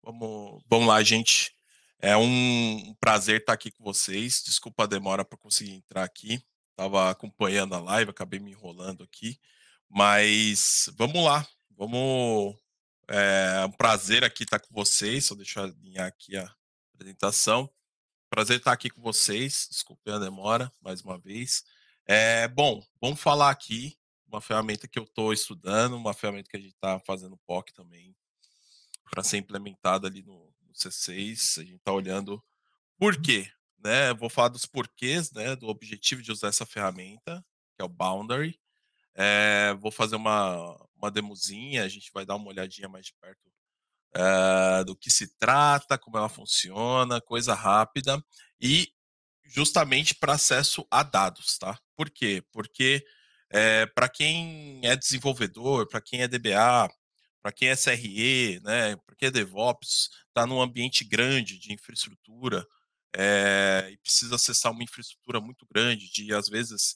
Vamos lá, gente. É um prazer estar aqui com vocês. Desculpa a demora para conseguir entrar aqui. Estava acompanhando a live, acabei me enrolando aqui. Mas vamos lá. Vamos. É um prazer aqui estar com vocês. Só deixa eu alinhar aqui a apresentação. Prazer estar aqui com vocês. Desculpe a demora, mais uma vez. Bom, vamos falar aqui uma ferramenta que eu estou estudando, uma ferramenta que a gente está fazendo POC também para ser implementada ali no C6. A gente está olhando por quê, né? Eu vou falar dos porquês, né? Do objetivo de usar essa ferramenta, que é o Boundary. Vou fazer uma demozinha, a gente vai dar uma olhadinha mais de perto do que se trata, como ela funciona, coisa rápida e justamente para acesso a dados, tá? Por quê? Porque para quem é desenvolvedor, para quem é DBA, para quem é SRE, né, para quem é DevOps, está num ambiente grande de infraestrutura e precisa acessar uma infraestrutura muito grande, de às vezes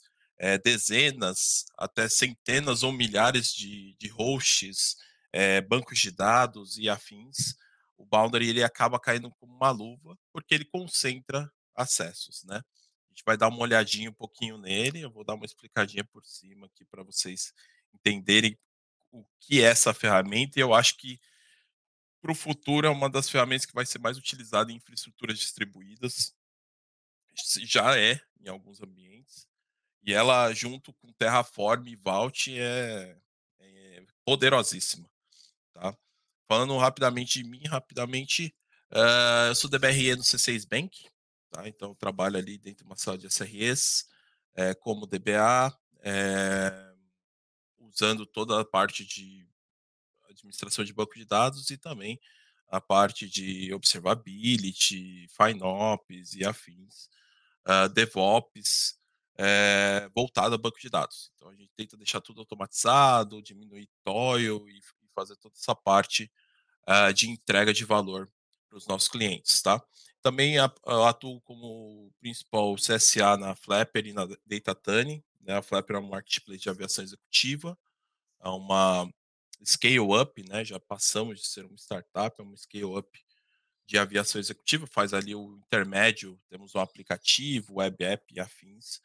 dezenas, até centenas ou milhares de hosts, bancos de dados e afins. O Boundary ele acaba caindo como uma luva, porque ele concentra acessos, né? A gente vai dar uma olhadinha um pouquinho nele, eu vou dar uma explicadinha por cima aqui para vocês entenderem o que é essa ferramenta, e eu acho que para o futuro é uma das ferramentas que vai ser mais utilizada em infraestruturas distribuídas. Já é em alguns ambientes, e ela junto com Terraform e Vault é poderosíssima, tá? Falando rapidamente de mim, rapidamente, eu sou DBRE no C6 Bank, tá? Então eu trabalho ali dentro de uma sala de SREs, como DBA, usando toda a parte de administração de banco de dados e também a parte de observability, FinOps e afins, DevOps, voltado a banco de dados. Então a gente tenta deixar tudo automatizado, diminuir toil e fazer toda essa parte de entrega de valor para os nossos clientes, tá? Também atuo como principal CSA na Flapper e na Datatane, né? A Flapper é um marketplace de aviação executiva, é uma scale-up, né? Já passamos de ser uma startup, é uma scale-up de aviação executiva, faz ali o intermédio, temos um aplicativo, web app e afins,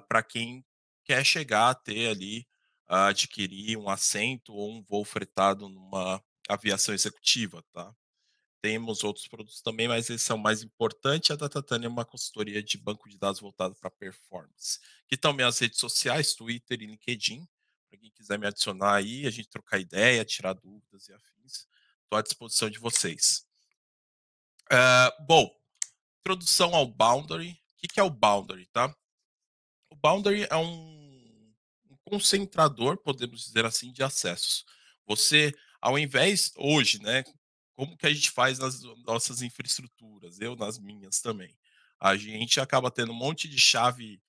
para quem quer chegar a ter ali, adquirir um assento ou um voo fretado numa aviação executiva, tá? Temos outros produtos também, mas esse é o mais importante. A Datatane é uma consultoria de banco de dados voltada para performance. Aqui estão minhas redes sociais, Twitter e LinkedIn, para quem quiser me adicionar aí, a gente trocar ideia, tirar dúvidas e afins. Estou à disposição de vocês. Bom, introdução ao Boundary. O que é o Boundary, tá? O Boundary é um concentrador, podemos dizer assim, de acessos. Você, ao invés hoje, né, como que a gente faz nas nossas infraestruturas, eu nas minhas também. A gente acaba tendo um monte de chave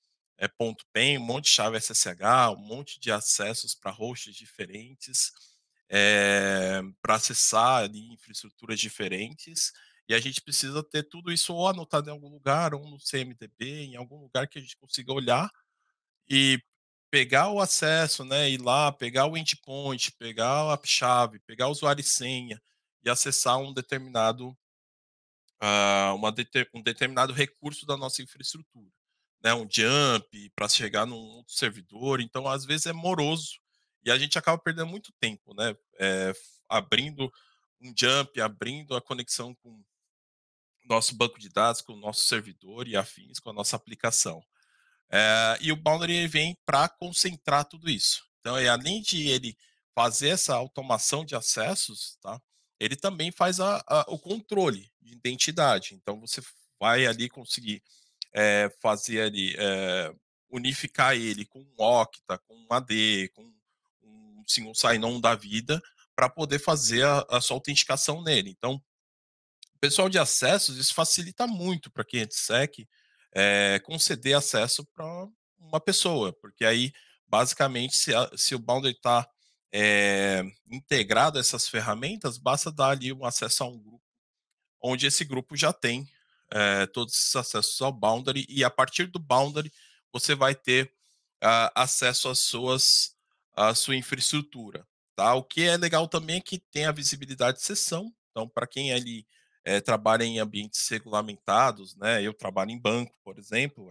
ponto .pen, um monte de chave SSH, um monte de acessos para hosts diferentes, para acessar ali infraestruturas diferentes, e a gente precisa ter tudo isso ou anotado em algum lugar, ou no CMDB, em algum lugar que a gente consiga olhar e pegar o acesso, né, ir lá, pegar o endpoint, pegar a chave, pegar o usuário e senha e acessar um determinado, um determinado recurso da nossa infraestrutura, né, um jump para chegar num outro servidor. Então, às vezes é moroso e a gente acaba perdendo muito tempo, né, abrindo um jump, abrindo a conexão com o nosso banco de dados, com o nosso servidor e afins, com a nossa aplicação. E o Boundary vem para concentrar tudo isso. Então, além de ele fazer essa automação de acessos, tá? Ele também faz o controle de identidade. Então, você vai ali conseguir fazer ali, unificar ele com um Okta, com um AD, com um single sign-on da vida, para poder fazer a sua autenticação nele. Então, o pessoal de acessos, isso facilita muito para quem é de SEC, conceder acesso para uma pessoa, porque aí, basicamente, se o Boundary está integrado a essas ferramentas, basta dar ali um acesso a um grupo, onde esse grupo já tem todos esses acessos ao Boundary, e a partir do Boundary você vai ter acesso à sua infraestrutura. Tá? O que é legal também é que tem a visibilidade de sessão, Então, para quem ali trabalha em ambientes regulamentados, né, eu trabalho em banco, por exemplo,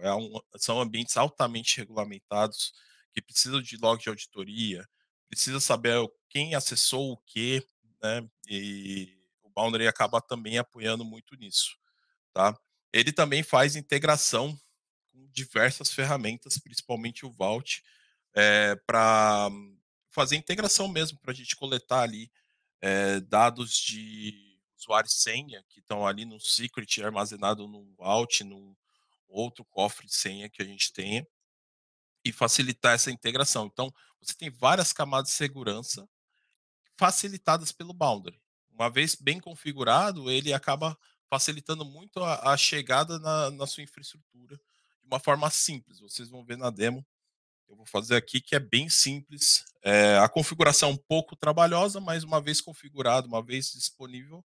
são ambientes altamente regulamentados, que precisam de log de auditoria, precisa saber quem acessou o quê, né, e o Boundary acaba também apoiando muito nisso, tá. Ele também faz integração com diversas ferramentas, principalmente o Vault, para fazer integração mesmo, para a gente coletar ali dados de usuário e senha que estão ali no secret armazenado no Vault, num outro cofre de senha que a gente tenha, e facilitar essa integração. Então, você tem várias camadas de segurança facilitadas pelo Boundary. Uma vez bem configurado, ele acaba facilitando muito a chegada na sua infraestrutura de uma forma simples. Vocês vão ver na demo, eu vou fazer aqui, que é bem simples. A configuração é um pouco trabalhosa, mas uma vez configurado, uma vez disponível,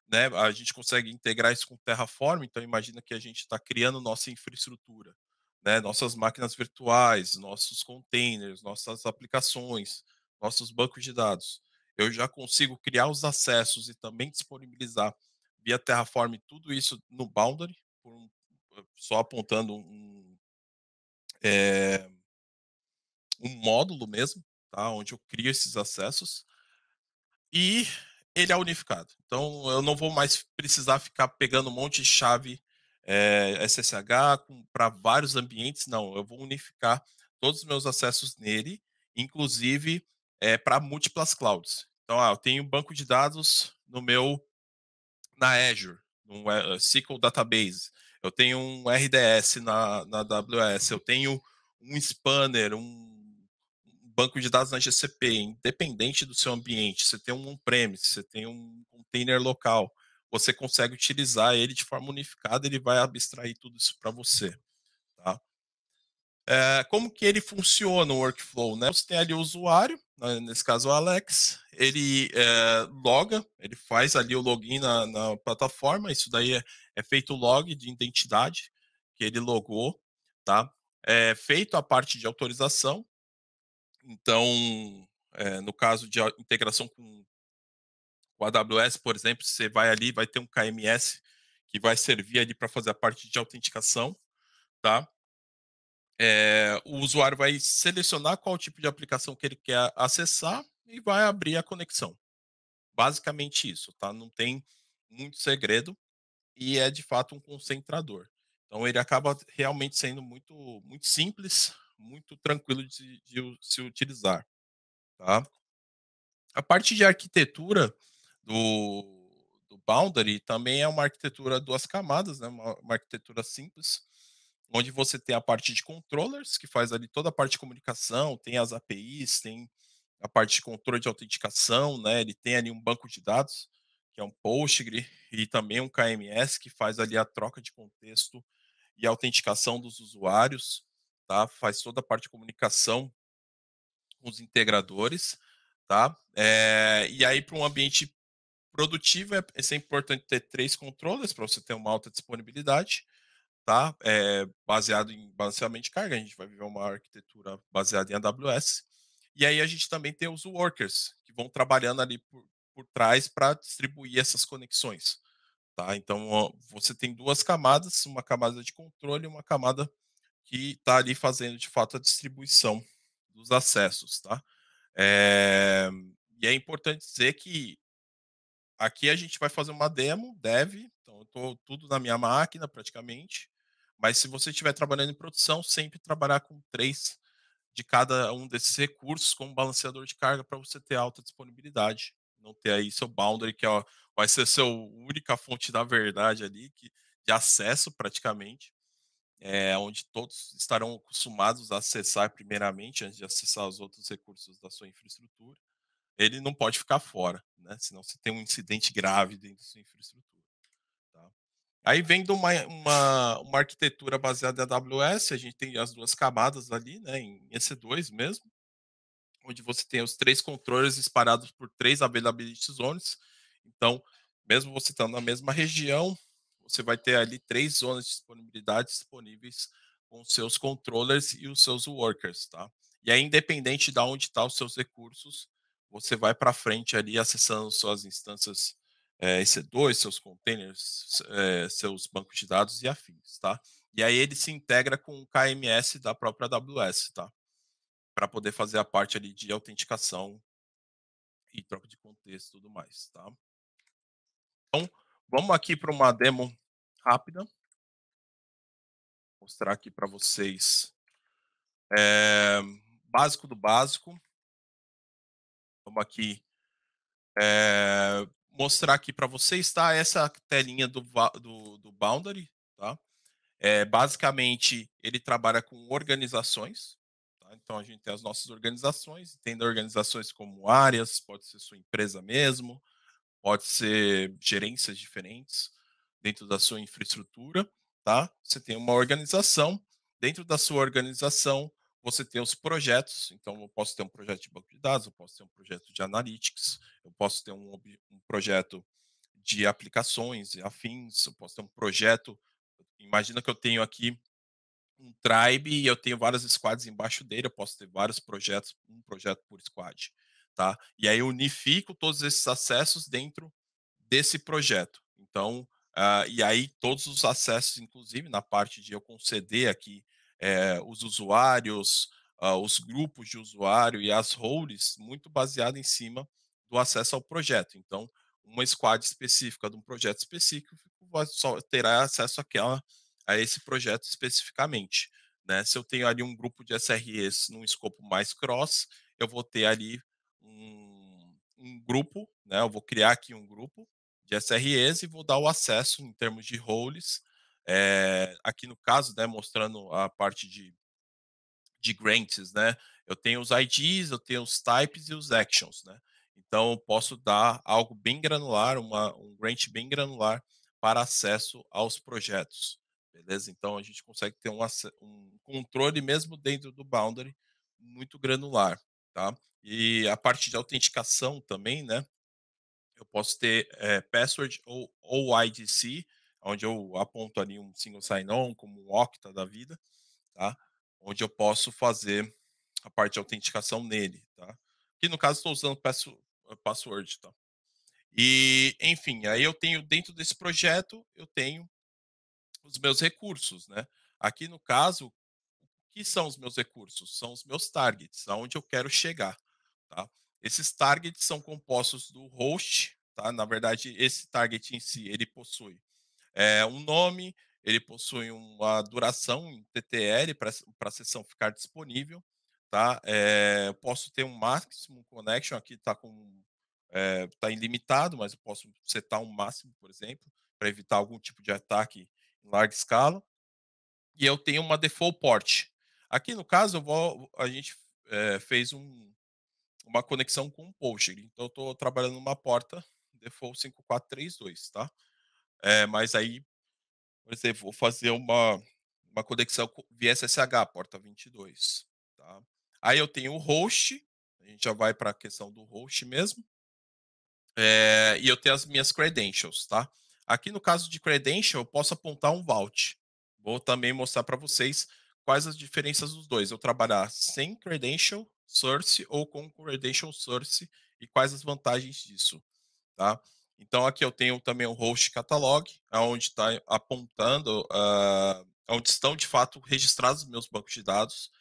né, a gente consegue integrar isso com o Terraform. Então, imagina que a gente está criando nossa infraestrutura, né, nossas máquinas virtuais, nossos containers, nossas aplicações, nossos bancos de dados. Eu já consigo criar os acessos e também disponibilizar via Terraform tudo isso no Boundary, só apontando eh, um módulo mesmo, tá, onde eu crio esses acessos, e ele é unificado. Então eu não vou mais precisar ficar pegando um monte de chave SSH para vários ambientes, não. Eu vou unificar todos os meus acessos nele, inclusive para múltiplas clouds. Então, eu tenho um banco de dados na Azure, no SQL Database. Eu tenho um RDS na AWS. Eu tenho um spanner, um banco de dados na GCP, independente do seu ambiente. Você tem um on-premise, você tem um container local. Você consegue utilizar ele de forma unificada, ele vai abstrair tudo isso para você. Tá? Como que ele funciona o workflow, né? Você tem ali o usuário, né, nesse caso o Alex, ele loga, ele faz ali o login na plataforma, isso daí é feito o log de identidade que ele logou, tá? É feito a parte de autorização, então, no caso de integração com o AWS, por exemplo, você vai ali, vai ter um KMS que vai servir ali para fazer a parte de autenticação, tá? O usuário vai selecionar qual tipo de aplicação que ele quer acessar e vai abrir a conexão. Basicamente isso, tá? Não tem muito segredo e é de fato um concentrador. Então ele acaba realmente sendo muito, muito simples, muito tranquilo de se utilizar, tá? A parte de arquitetura do Boundary também é uma arquitetura duas camadas, né? Uma arquitetura simples, onde você tem a parte de controllers, que faz ali toda a parte de comunicação, tem as APIs, tem a parte de controle de autenticação, né? Ele tem ali um banco de dados, que é um Postgre, e também um KMS, que faz ali a troca de contexto e autenticação dos usuários, tá? Faz toda a parte de comunicação com os integradores, tá? E aí, para um ambiente produtivo, é sempre importante ter 3 controllers para você ter uma alta disponibilidade, tá? Baseado em balanceamento de carga, a gente vai viver uma arquitetura baseada em AWS. E aí a gente também tem os workers, que vão trabalhando ali por trás para distribuir essas conexões, tá? Então, você tem 2 camadas, uma camada de controle e uma camada que está ali fazendo, de fato, a distribuição dos acessos, tá? Eh, e é importante dizer que aqui a gente vai fazer uma demo, dev, então eu estou tudo na minha máquina praticamente, mas se você estiver trabalhando em produção, sempre trabalhar com 3 de cada um desses recursos como balanceador de carga para você ter alta disponibilidade, não ter aí seu boundary, que vai ser seu única fonte da verdade ali, de acesso praticamente, onde todos estarão acostumados a acessar primeiramente, antes de acessar os outros recursos da sua infraestrutura. Ele não pode ficar fora, né? Senão você tem um incidente grave dentro da sua infraestrutura. Tá? Aí vem de uma arquitetura baseada em AWS, a gente tem as 2 camadas ali, né, em EC2 mesmo, onde você tem os 3 controles espalhados por 3 availability zones. Então, mesmo você estando na mesma região, você vai ter ali 3 zonas de disponibilidade disponíveis com os seus controllers e os seus workers, tá? E aí, independente de onde estão os seus recursos, você vai para frente ali acessando suas instâncias EC2, seus containers, seus bancos de dados e afins, tá? E aí ele se integra com o KMS da própria AWS, tá? Para poder fazer a parte ali de autenticação e troca de contexto e tudo mais, tá? Então, vamos aqui para uma demo rápida. Mostrar aqui para vocês básico do básico. Vamos aqui mostrar aqui para vocês, tá? Essa telinha do Boundary, tá? Basicamente, ele trabalha com organizações, tá? Então a gente tem as nossas organizações, tem organizações como áreas, pode ser sua empresa mesmo, pode ser gerências diferentes dentro da sua infraestrutura, tá? Você tem uma organização, dentro da sua organização você tem os projetos, então eu posso ter um projeto de banco de dados, eu posso ter um projeto de analytics, eu posso ter um projeto de aplicações e afins, eu posso ter um projeto, imagina que eu tenho aqui um tribe e eu tenho várias squads embaixo dele, eu posso ter vários projetos, um projeto por squad, tá? E aí eu unifico todos esses acessos dentro desse projeto. Então, e aí todos os acessos, inclusive na parte de eu conceder aqui os usuários, os grupos de usuário e as roles, muito baseado em cima do acesso ao projeto. Então, uma squad específica de um projeto específico só terá acesso a esse projeto especificamente. Né? Se eu tenho ali um grupo de SREs num escopo mais cross, eu vou ter ali um grupo, né? Eu vou criar aqui um grupo de SREs e vou dar o acesso em termos de roles. Aqui no caso, né, mostrando a parte de grants, né? Eu tenho os IDs, eu tenho os types e os actions, né? Então, eu posso dar algo bem granular, um grant bem granular para acesso aos projetos, beleza? Então, a gente consegue ter um controle mesmo dentro do boundary muito granular, tá? E a parte de autenticação também, né? Eu posso ter password ou IDC, onde eu aponto ali um single sign-on, como um Okta da vida, tá? Onde eu posso fazer a parte de autenticação nele, tá? Que no caso estou usando password, tá? E, enfim, aí eu tenho dentro desse projeto, eu tenho os meus recursos, né? Aqui no caso, o que são os meus recursos? São os meus targets, aonde eu quero chegar, tá? Esses targets são compostos do host, tá? Na verdade, esse target em si, ele possui um nome, ele possui uma duração em TTL para a sessão ficar disponível, tá? Eu posso ter um máximo connection, aqui está tá ilimitado, mas eu posso setar um máximo, por exemplo, para evitar algum tipo de ataque em larga escala. E eu tenho uma default port. Aqui no caso, a gente fez uma conexão com o Postgre, então eu estou trabalhando numa porta default 5432, tá? Mas aí, por exemplo, vou fazer uma conexão via SSH, porta 22. Tá? Aí eu tenho o host, a gente já vai para a questão do host mesmo, e eu tenho as minhas credentials. Tá? Aqui no caso de credential, eu posso apontar um vault. Vou também mostrar para vocês quais as diferenças dos dois. Eu trabalhar sem credential source ou com credential source e quais as vantagens disso. Tá? Então aqui eu tenho também o host catalog, onde está apontando, onde estão de fato registrados os meus bancos de dados.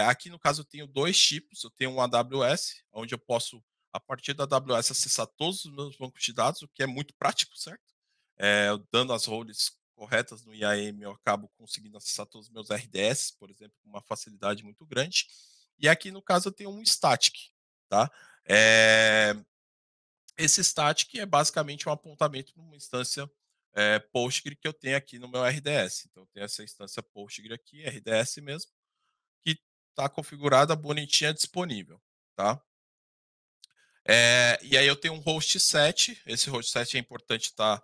Aqui no caso eu tenho dois tipos, eu tenho um AWS, onde eu posso, a partir da AWS, acessar todos os meus bancos de dados, o que é muito prático, certo? Dando as roles corretas no IAM, eu acabo conseguindo acessar todos os meus RDS, por exemplo, com uma facilidade muito grande. E aqui no caso eu tenho um static, tá? Esse static é basicamente um apontamento numa instância Postgre que eu tenho aqui no meu RDS. Então, eu tenho essa instância Postgre aqui, RDS mesmo, que está configurada, bonitinha, disponível. Tá? E aí eu tenho um host set. Esse host set é importante estar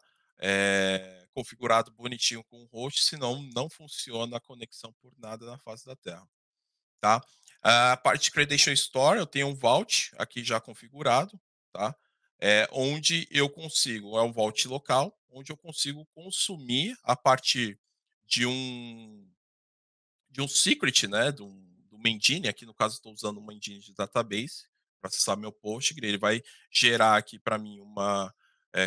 configurado bonitinho com o host, senão não funciona a conexão por nada na face da Terra. Tá? A parte de Credential Store, eu tenho um Vault aqui já configurado, tá? Onde eu consigo, é um Vault local, onde eu consigo consumir a partir de um secret, né? De uma engine, aqui no caso estou usando uma engine de database para acessar meu Postgre, ele vai gerar aqui para mim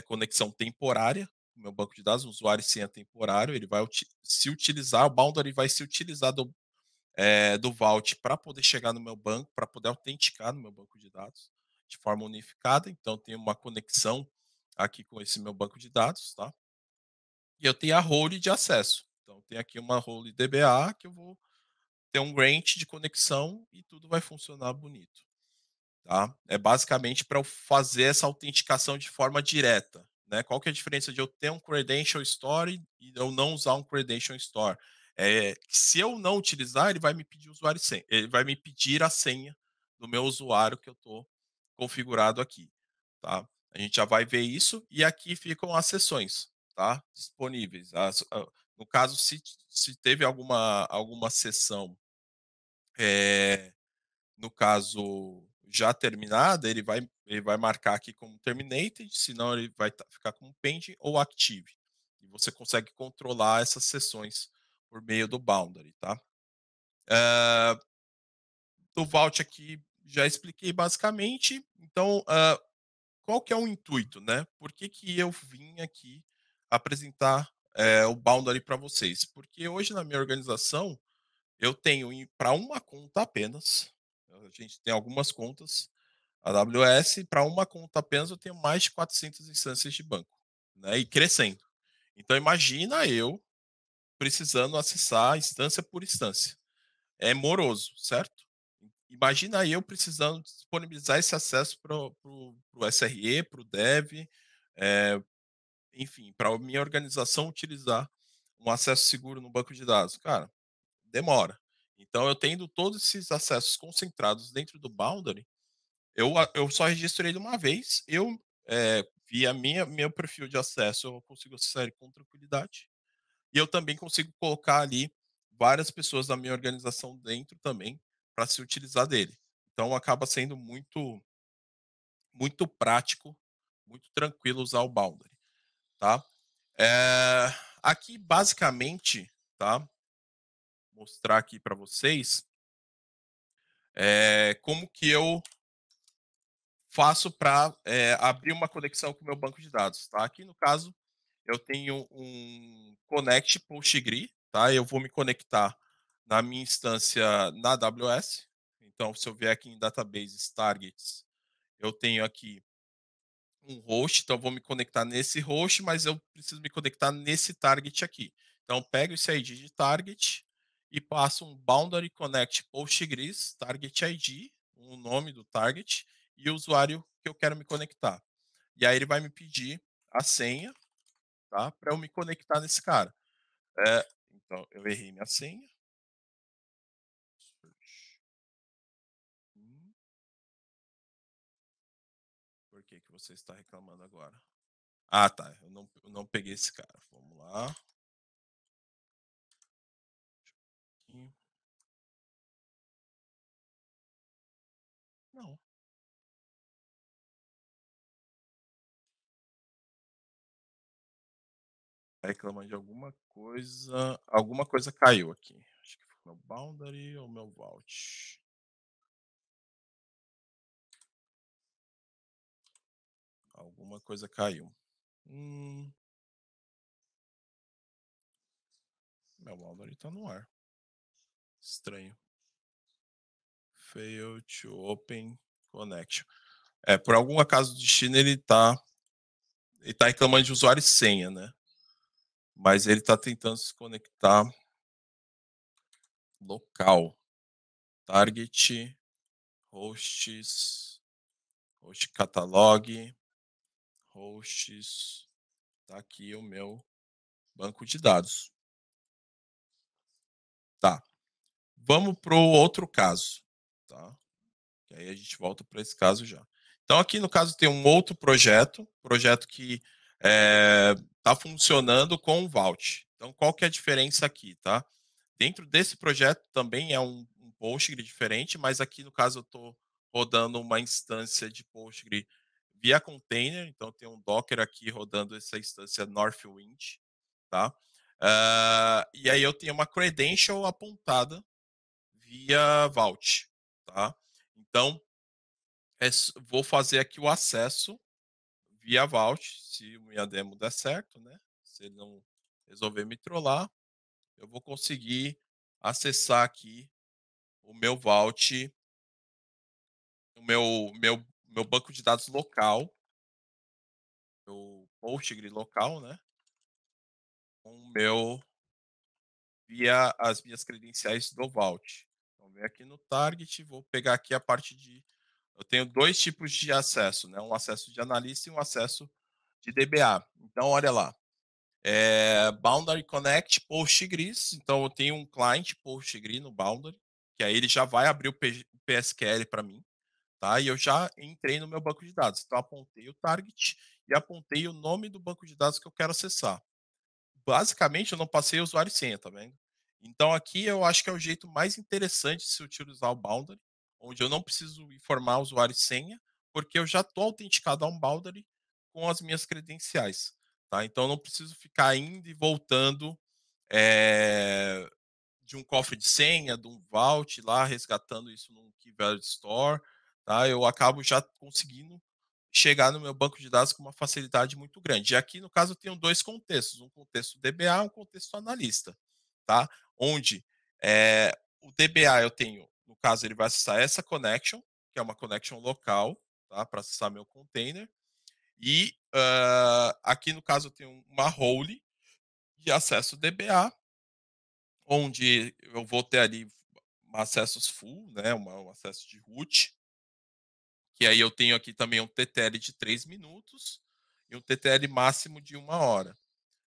conexão temporária no meu banco de dados, um usuário e senha temporário, ele vai se utilizar, o boundary vai se utilizar do Vault para poder chegar no meu banco, para poder autenticar no meu banco de dados de forma unificada. Então, tem uma conexão aqui com esse meu banco de dados, tá? E eu tenho a role de acesso. Então, tem aqui uma role DBA que eu vou ter um grant de conexão e tudo vai funcionar bonito. Tá? É basicamente para eu fazer essa autenticação de forma direta. Né? Qual que é a diferença de eu ter um Credential Store e eu não usar um Credential Store? Se eu não utilizar, ele vai me pedir usuário e senha. Ele vai me pedir a senha do meu usuário que eu estou configurado aqui. Tá? A gente já vai ver isso e aqui ficam as sessões, tá? Disponíveis. No caso, se teve alguma sessão no caso já terminada, ele vai marcar aqui como terminated, senão ele vai ficar como pending ou active. E você consegue controlar essas sessões por meio do boundary, tá? Do Vault aqui já expliquei basicamente. Então, qual que é o intuito, né? Por que eu vim aqui apresentar o boundary para vocês? Porque hoje na minha organização eu tenho para uma conta apenas. A gente tem algumas contas AWS, para uma conta apenas eu tenho mais de 400 instâncias de banco, né? E crescendo. Então imagina eu precisando acessar instância por instância. É moroso, certo? Imagina eu precisando disponibilizar esse acesso para o SRE, para o Dev, enfim, para a minha organização utilizar um acesso seguro no banco de dados. Cara, demora. Então, eu tendo todos esses acessos concentrados dentro do Boundary, eu só registro ele uma vez. Eu, via meu perfil de acesso, eu consigo acessar ele com tranquilidade. E eu também consigo colocar ali várias pessoas da minha organização dentro também para se utilizar dele. Então, acaba sendo muito, muito prático, muito tranquilo usar o Boundary, tá? Aqui, basicamente, tá? Mostrar aqui para vocês como que eu faço para abrir uma conexão com o meu banco de dados. Tá? Aqui, no caso, eu tenho um Connect Postgre. Tá? Eu vou me conectar na minha instância na AWS. Então, se eu vier aqui em Databases Targets, eu tenho aqui um host. Então, eu vou me conectar nesse host, mas eu preciso me conectar nesse target aqui. Então, eu pego esse ID de target e passo um Boundary Connect Postgres, Target ID, o nome do target e o usuário que eu quero me conectar. E aí ele vai me pedir a senha, tá? Para eu me conectar nesse cara. Então, eu errei minha senha. Por que você está reclamando agora? Ah, tá. Eu não peguei esse cara. Vamos lá. Não. Reclamando de alguma coisa. Alguma coisa caiu aqui. Acho que foi meu boundary ou meu vault. Alguma coisa caiu. Meu boundary tá no ar. Estranho. Fail to open connection. Por algum acaso do destino ele tá reclamando de usuário e senha, né? Mas ele tá tentando se conectar local. Target, hosts, host catalog, hosts. Tá aqui o meu banco de dados. Tá. Vamos para o outro caso. Tá? Que aí a gente volta para esse caso já. Então, aqui no caso tem um outro projeto que está funcionando com o Vault. Então, qual que é a diferença aqui, tá? Dentro desse projeto também é um Postgre diferente, mas aqui no caso eu estou rodando uma instância de Postgre via container, então tem um Docker aqui rodando essa instância Northwind, tá? E aí eu tenho uma credential apontada via Vault, tá? Então, vou fazer aqui o acesso via Vault, se minha demo der certo, né, se ele não resolver me trollar, eu vou conseguir acessar aqui o meu Vault, o meu banco de dados local, o Postgre local, né, com o meu via as minhas credenciais do Vault. Então, venho aqui no Target, vou pegar aqui a parte de. Eu tenho dois tipos de acesso, né? Um acesso de analista e um acesso de DBA. Então, olha lá. Boundary Connect Postgres. Então, eu tenho um client Postgre no Boundary, que aí ele já vai abrir o PSQL para mim, tá? E eu já entrei no meu banco de dados. Então, apontei o target e apontei o nome do banco de dados que eu quero acessar. Basicamente, eu não passei usuário e senha, tá vendo? Então, aqui eu acho que é o jeito mais interessante de se utilizar o Boundary, onde eu não preciso informar usuário e senha, porque eu já estou autenticado a um Boundary com as minhas credenciais. Tá? Então, eu não preciso ficar indo e voltando de um cofre de senha, de um vault lá, resgatando isso num Key Value Store. Tá? Eu acabo já conseguindo chegar no meu banco de dados com uma facilidade muito grande. E aqui, no caso, eu tenho dois contextos, um contexto DBA e um contexto analista, tá? Onde o DBA eu tenho, no caso, ele vai acessar essa connection, que é uma connection local, tá? Para acessar meu container. E aqui, no caso, eu tenho uma role de acesso DBA, onde eu vou ter ali acessos full, né? Um acesso de root, que aí eu tenho aqui também um TTL de 3 minutos e um TTL máximo de 1 hora.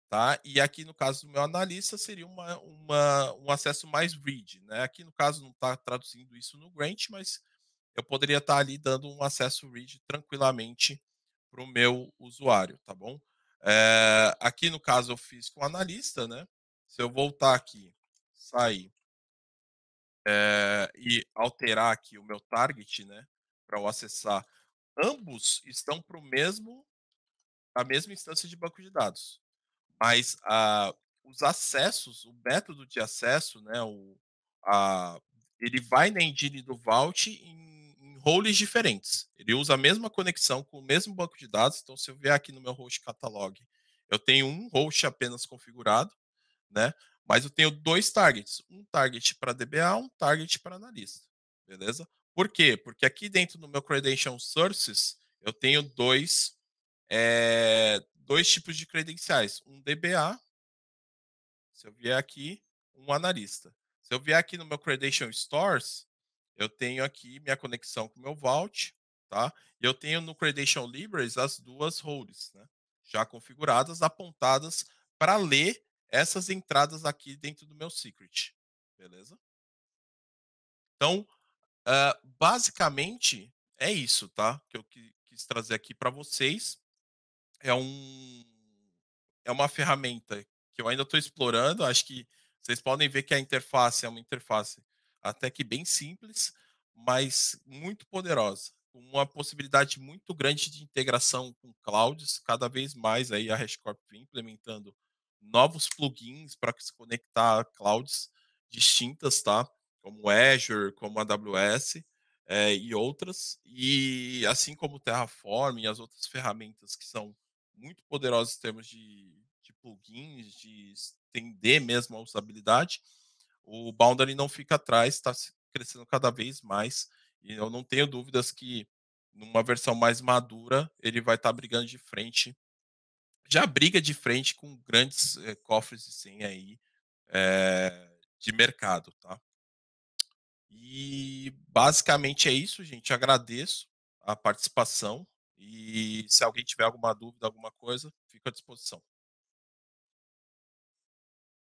Tá? E aqui no caso do meu analista seria um acesso mais read. Né? Aqui no caso não está traduzindo isso no Grant, mas eu poderia estar ali dando um acesso read tranquilamente para o meu usuário, tá bom? Aqui no caso eu fiz com o analista, né? Se eu voltar aqui, sair e alterar aqui o meu target, né? Para eu acessar, ambos estão para a mesma instância de banco de dados. Mas os acessos, o método de acesso, né, ele vai na engine do Vault em roles diferentes. Ele usa a mesma conexão com o mesmo banco de dados. Então, se eu vier aqui no meu host catalog, eu tenho um host apenas configurado, né? Mas eu tenho dois targets, um target para DBA, um target para analista, beleza? Por quê? Porque aqui dentro do meu credential sources eu tenho dois tipos de credenciais, um DBA, se eu vier aqui, um analista. Se eu vier aqui no meu Credential Stores, eu tenho aqui minha conexão com o meu Vault, tá? E eu tenho no Credential Libraries as duas roles, né? Já configuradas, apontadas para ler essas entradas aqui dentro do meu secret, beleza? Então, basicamente é isso, tá? Que eu quis trazer aqui para vocês. É um é uma ferramenta que eu ainda estou explorando. Acho que vocês podem ver que a interface é uma interface até que bem simples, mas muito poderosa, com uma possibilidade muito grande de integração com clouds. Cada vez mais aí a HashiCorp vem implementando novos plugins para se conectar a clouds distintas, tá? Como Azure, como AWS. E outras, e assim como o Terraform e as outras ferramentas que são muito poderosos em termos de plugins, de estender mesmo a usabilidade, o Boundary não fica atrás, está crescendo cada vez mais. E eu não tenho dúvidas que numa versão mais madura ele vai estar brigando de frente. Já briga de frente com grandes cofres de senha aí de mercado, tá? E basicamente é isso, gente. Agradeço a participação. E se alguém tiver alguma dúvida, alguma coisa, fico à disposição.